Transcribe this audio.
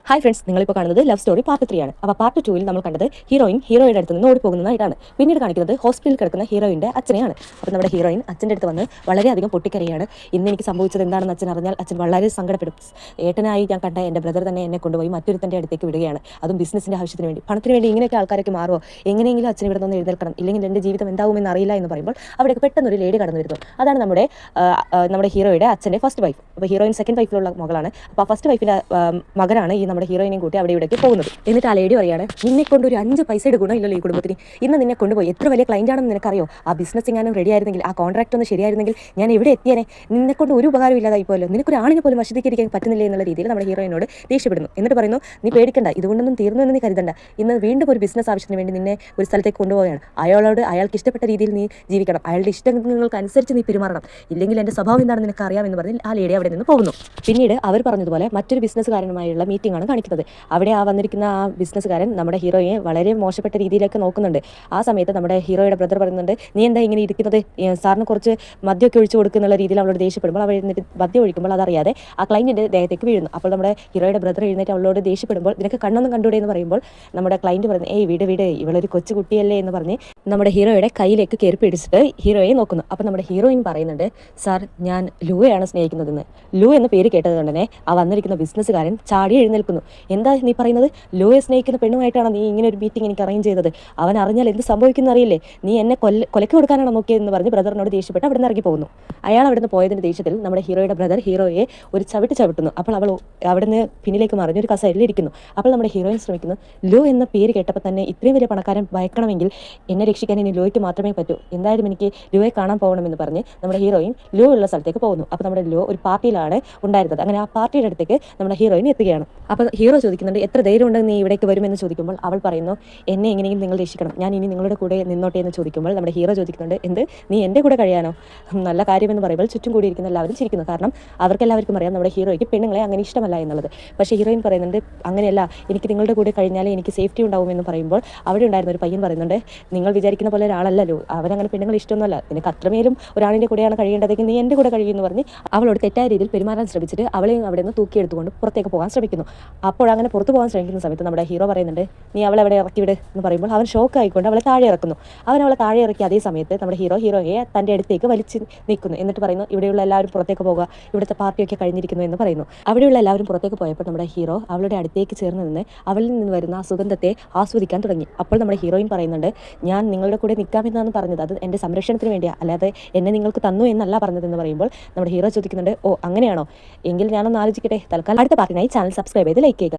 Hi friends, നിങ്ങളിപ്പോൾ കാണുന്നത് love story part 3 ആണ്. അപ്പോൾ പാർട്ട് 2 നമ്മൾ കണ്ടത് ഹീറോയുടെ അടുത്ത് നിന്ന് ഓടിപ്പോകുന്നതായിട്ടാണ്. പിന്നീട് കാണിക്കുന്നത് ഹോസ്പിറ്റലിൽ കിടക്കുന്ന ഹീറോയിൻ്റെ അച്ഛനെയാണ്. അപ്പോൾ നമ്മുടെ ഹീറോയിൻ അച്ഛൻ്റെ അടുത്ത് വന്ന് വളരെയധികം പൊട്ടിക്കരയാണ്. ഇന്ന് എനിക്ക് സംഭവിച്ചത് എന്താണെന്ന് അച്ഛൻ അറിഞ്ഞാൽ അച്ഛൻ വളരെ സങ്കടപ്പെടും. ഏട്ടനായി ഞാൻ കണ്ട എൻ്റെ ബ്രദർ തന്നെ എന്നെ കൊണ്ടുപോയി മറ്റൊരുത്തൻ്റെ അടുത്തേക്ക് വിടുകയാണ്, അതും ബിസിനസ്സിൻ്റെ ആവശ്യത്തിന് വേണ്ടി, പണത്തിന് വേണ്ടി. ഇങ്ങനെയൊക്കെ ആൾക്കാരൊക്കെ മാറുമോ? എങ്ങനെയെങ്കിലും അച്ഛൻ ഇവിടെ നിന്ന് എഴുന്നേൽക്കണം, ഇല്ലെങ്കിൽ എൻ്റെ ജീവിതം എന്താവുമെന്ന് അറിയില്ല എന്ന് പറയുമ്പോൾ അവിടേക്ക് പെട്ടെന്നൊരു ലേഡി കടന്നു വരുന്നു. അതാണ് നമ്മുടെ ഹീറോയുടെ അച്ഛൻ്റെ ഫസ്റ്റ് വൈഫ്. അപ്പോൾ ഹീറോയിൻ സെക്കൻഡ് വൈഫിലുള്ള മകളാണ്. അപ്പോൾ ആ ഫസ്റ്റ് വൈഫിൻ്റെ മകനാണ് ഈ നമ്മുടെ ഹീറോയിനെയും കൂട്ടി അവിടെ ഇവിടേക്ക് പോകുന്നത്. എന്നിട്ട് ആ ലേഡി പറയാണ്, നിന്നെ കൊണ്ട് ഒരു 5 പൈസയുടെ ഗുണമില്ലല്ലോ ഈ കുടുംബത്തിന്. ഇന്ന് നിന്നെ കൊണ്ടുപോയി എത്ര വലിയ ക്ലൈൻ്റ് ആണെന്ന് നിനക്കറിയോ? ആ ബിസിനസ് എങ്ങാനും റെഡി ആയിരുന്നെങ്കിൽ, ആ കോൺട്രാക്ട് ഒന്ന് ശരിയായിരുന്നെങ്കിൽ ഞാൻ എവിടെ എത്തിയേനെ? നിന്നെ കൊണ്ട് ഒരു ഉപകാരം ഇല്ലാതായി പോലും. നിനക്കൊരു ആണിനെ പോലും വശീകരിക്കാൻ പറ്റുന്നില്ല എന്നുള്ള രീതിയിൽ നമ്മുടെ ഹീറോയിനോട് ദേഷ്യപ്പെടുന്നു. എന്നിട്ട് പറയുന്നു, നീ പേടിക്കണ്ട, ഇതുകൊണ്ടൊന്നും തീർന്നു എന്ന് നീ കരുതണ്ട. ഇന്ന് വീണ്ടും ഒരു ബിസിനസ് ആവശ്യത്തിന് വേണ്ടി നിന്നെ ഒരു സ്ഥലത്തേക്ക് കൊണ്ടുപോവുകയാണ്. അയാൾക്ക് ഇഷ്ടപ്പെട്ട രീതിയിൽ നീ ജീവിക്കണം, അയാളുടെ ഇഷ്ടങ്ങൾക്ക് അനുസരിച്ച് നീ പെരുമാറണം, ഇല്ലെങ്കിൽ എൻ്റെ സ്വഭാവം എന്താണെന്ന് നിനക്ക് അറിയാമെന്ന് പറഞ്ഞ് ആ ലേഡി അവിടെ നിന്ന് പോകുന്നു. പിന്നീട് അവർ പറഞ്ഞതുപോലെ മറ്റൊരു ബിസിനസ്സുകാരനുമായുള്ള മീറ്റിംഗ് ആണ് കാണിക്കുന്നത്. അവിടെ വന്നിരിക്കുന്ന ആ ബിസിനസ്സുകാരൻ നമ്മുടെ ഹീറോയെ വളരെ മോശപ്പെട്ട രീതിയിലേക്ക് നോക്കുന്നുണ്ട്. ആ സമയത്ത് നമ്മുടെ ഹീറോയുടെ ബ്രദർ പറയുന്നുണ്ട്, നീ എന്താ ഇങ്ങനെ ഇരിക്കുന്നത്? സാറിന് കുറച്ച് മദ്യമൊക്കെ ഒഴിച്ചു കൊടുക്കുന്നുള്ള രീതിയിൽ അവളോട് ദേഷ്യപ്പെടുമ്പോൾ അവൾ എഴുന്നേറ്റ് മദ്യം ഒഴിക്കുമ്പോൾ അതറിയാതെ ആ ക്ലൈൻറ്റിൻ്റെ ദേഹത്തേക്ക് വീഴുന്നു. അപ്പോൾ നമ്മുടെ ഹീറോയുടെ ബ്രദർ എഴുന്നേറ്റ് അവളോട് ദേഷ്യപ്പെടുമ്പോൾ, നിനക്ക് കണ്ണൊന്നും കണ്ടുകൂടെ എന്ന് പറയുമ്പോൾ നമ്മുടെ ക്ലൈൻറ്റ് പറയുന്നത്, വീട് ഇവളൊരു കൊച്ചു കുട്ടിയല്ലേ എന്ന് പറഞ്ഞ് നമ്മുടെ ഹീറോയുടെ കയ്യിലേക്ക് കയറി പിടിച്ചിട്ട് ഹീറോയെ നോക്കുന്നു. അപ്പോൾ നമ്മുടെ ഹീറോയിൻ പറയുന്നുണ്ട്, സാർ ഞാൻ ലൂവയാണ് സ്നേഹിക്കുന്നതെന്ന്. ലൂ എന്ന പേര് കേട്ടത് കൊണ്ട് തന്നെ ആ വന്നിരിക്കുന്ന ബിസിനസ്സുകാരൻ ചാടി എഴുന്നേൽക്കുന്നു. എന്താ നീ പറയുന്നത്? ലൂയെ സ്നേഹിക്കുന്ന പെണ്ണുമായിട്ടാണ് നീ ഇങ്ങനെ ഒരു മീറ്റിംഗ് എനിക്ക് അറേഞ്ച് ചെയ്തത്? അവൻ അറിഞ്ഞാൽ എന്ത് സംഭവിക്കുന്ന അറിയില്ലേ? നീ എന്നെ കൊലയ്ക്ക് കൊടുക്കാനാണ് നോക്കിയതെന്ന് പറഞ്ഞ് ബ്രദറിനോട് ദേഷ്യപ്പെട്ട് അവിടെ നിന്ന് ഇറങ്ങി പോകുന്നു. അയാൾ അവിടെ നിന്ന് പോയതിൻ്റെ ദേഷ്യത്തിൽ നമ്മുടെ ഹീറോയുടെ ബ്രദർ ഹീറോയെ ഒരു ചവിട്ടുന്നു. അപ്പോൾ അവൾ അവിടെ നിന്ന് പിന്നിലേക്ക് മറിഞ്ഞ് ഒരു കസേരയിൽ ഇരിക്കുന്നു. അപ്പോൾ നമ്മുടെ ഹീറോയിൻ ശ്രമിക്കുന്നു, ലൂ എന്ന പേര് കേട്ടപ്പോൾ തന്നെ ഇത്രയും വലിയ പണക്കാരൻ ഭയക്കണമെങ്കിൽ എന്നെ രക്ഷിക്കാൻ ഇനി ലൂയ്ക്ക് മാത്രമേ പറ്റൂ. എന്തായാലും എനിക്ക് ലൂയെ കാണാൻ പോകണമെന്ന് പറഞ്ഞ് നമ്മുടെ ഹീറോയിൻ ലൂ ഉള്ള സ്ഥലത്തേക്ക് പോകുന്നു. അപ്പോൾ നമ്മുടെ ലൂ ഒരു പാർട്ടിയിലാണ് ഉണ്ടായിരുന്നത്. അങ്ങനെ ആ പാർട്ടിയുടെ അടുത്തേക്ക് നമ്മുടെ ഹീറോയിൻ എത്തുകയാണ്. അപ്പോൾ ഹീറോ ചോദിക്കുന്നുണ്ട്, എത്ര ധൈര്യം ഉണ്ടെങ്കിൽ നീ ഇവിടേക്ക് വരുമെന്ന് ചോദിക്കുമ്പോൾ അവൾ പറയുന്നു, എന്നെ എങ്ങനെയെങ്കിലും നിങ്ങൾ രക്ഷിക്കണം, ഞാൻ ഇനി നിങ്ങളുടെ കൂടെ നിന്നോട്ടെ എന്ന് ചോദിക്കുമ്പോൾ നമ്മുടെ ഹീറോ ചോദിക്കുന്നുണ്ട്, എന്ത്, നീ എൻ്റെ കൂടെ കഴിയാനോ? നല്ല കാര്യമെന്ന് പറയുമ്പോൾ ചുറ്റും കൂടിയിരിക്കുന്ന എല്ലാവരും ചിരിക്കുന്നു. കാരണം അവർക്കെല്ലാവർക്കും അറിയാം നമ്മുടെ ഹീറോയ്ക്ക് പെണ്ണുങ്ങളെ അങ്ങനെ ഇഷ്ടമല്ല എന്നുള്ളത്. പക്ഷേ ഹീറോയിൻ പറയുന്നുണ്ട്, അങ്ങനെയല്ല, എനിക്ക് നിങ്ങളുടെ കൂടെ കഴിഞ്ഞാലേ എനിക്ക് സേഫ്റ്റി ഉണ്ടാവുമെന്ന് പറയുമ്പോൾ അവിടെ ഉണ്ടായിരുന്ന ഒരു പയ്യൻ പറയുന്നുണ്ട്, നിങ്ങൾ വിചാരിക്കുന്ന പോലെ ഒരാളല്ലല്ലോ, അവനങ്ങനെ പെണ്ണുങ്ങൾ ഇഷ്ടമൊന്നുമല്ല, നിനക്ക് അത്രമേലും ഒരാളിൻ്റെ കൂടെയാണ് കഴിയേണ്ടതെങ്കിൽ നീ എൻ്റെ കൂടെ കഴിയുമെന്ന് പറഞ്ഞ് അവളോട് തെറ്റായ രീതിയിൽ പെരുമാറാൻ ശ്രമിച്ചിട്ട് അവളെയും അവിടെ നിന്ന് തൂക്കിയെടുത്തുകൊണ്ട് പുറത്തേക്ക് പോകാൻ ശ്രമിക്കുന്നു. അപ്പോൾ അങ്ങനെ പുറത്ത് പോകാൻ ശ്രമിക്കുന്ന സമയത്ത് നമ്മുടെ ഹീറോ പറയുന്നുണ്ട്, നീ അവളെ അവിടെ ഇറക്കി വിട് എന്ന് പറയുമ്പോൾ അവൻ ഷോക്ക് ആയിക്കൊണ്ട് അവളെ താഴെ ഇറക്കുന്നു. അവളെ താഴെ ഇറക്കി അതേ സമയത്ത് നമ്മുടെ ഹീറോയെ തൻ്റെ അടുത്തേക്ക് വലിച്ച് നിൽക്കുന്നു. എന്നിട്ട് പറയുന്നു, ഇവിടെയുള്ള എല്ലാവരും പുറത്തേക്ക് പോകുക, ഇവിടുത്തെ പാർട്ടിയൊക്കെ കഴിഞ്ഞിരിക്കുന്നു എന്ന് പറയുന്നു. അവിടെയുള്ള എല്ലാവരും പുറത്തേക്ക് പോയപ്പോൾ നമ്മുടെ ഹീറോ അവളുടെ അടുത്തേക്ക് ചേർന്ന് നിന്ന് അവളിൽ നിന്ന് വരുന്ന ആ സുഗന്ധത്തെ ആസ്വദിക്കാൻ തുടങ്ങി. അപ്പോൾ നമ്മുടെ ഹീറോയിൻ പറയുന്നുണ്ട്, ഞാൻ നിങ്ങളുടെ കൂടെ നിൽക്കാമെന്നാണ് പറഞ്ഞത്, അത് എൻ്റെ സംരക്ഷണത്തിന് വേണ്ടിയാണ്, അല്ലാതെ എന്നെ നിങ്ങൾക്ക് തന്നു എന്നല്ല പറഞ്ഞതെന്ന് പറയുമ്പോൾ നമ്മുടെ ഹീറോ ചോദിക്കുന്നുണ്ട്, ഓ അങ്ങനെയാണോ, എങ്കിൽ ഞാനൊന്ന് ആലോചിക്കട്ടെ. തൽക്കാലം അടുത്ത പാർട്ടിനായി ചാനൽ സബ്സ്ക്രൈബ് ചെയ്ത് ലൈക്ക് ചെയ്യുക.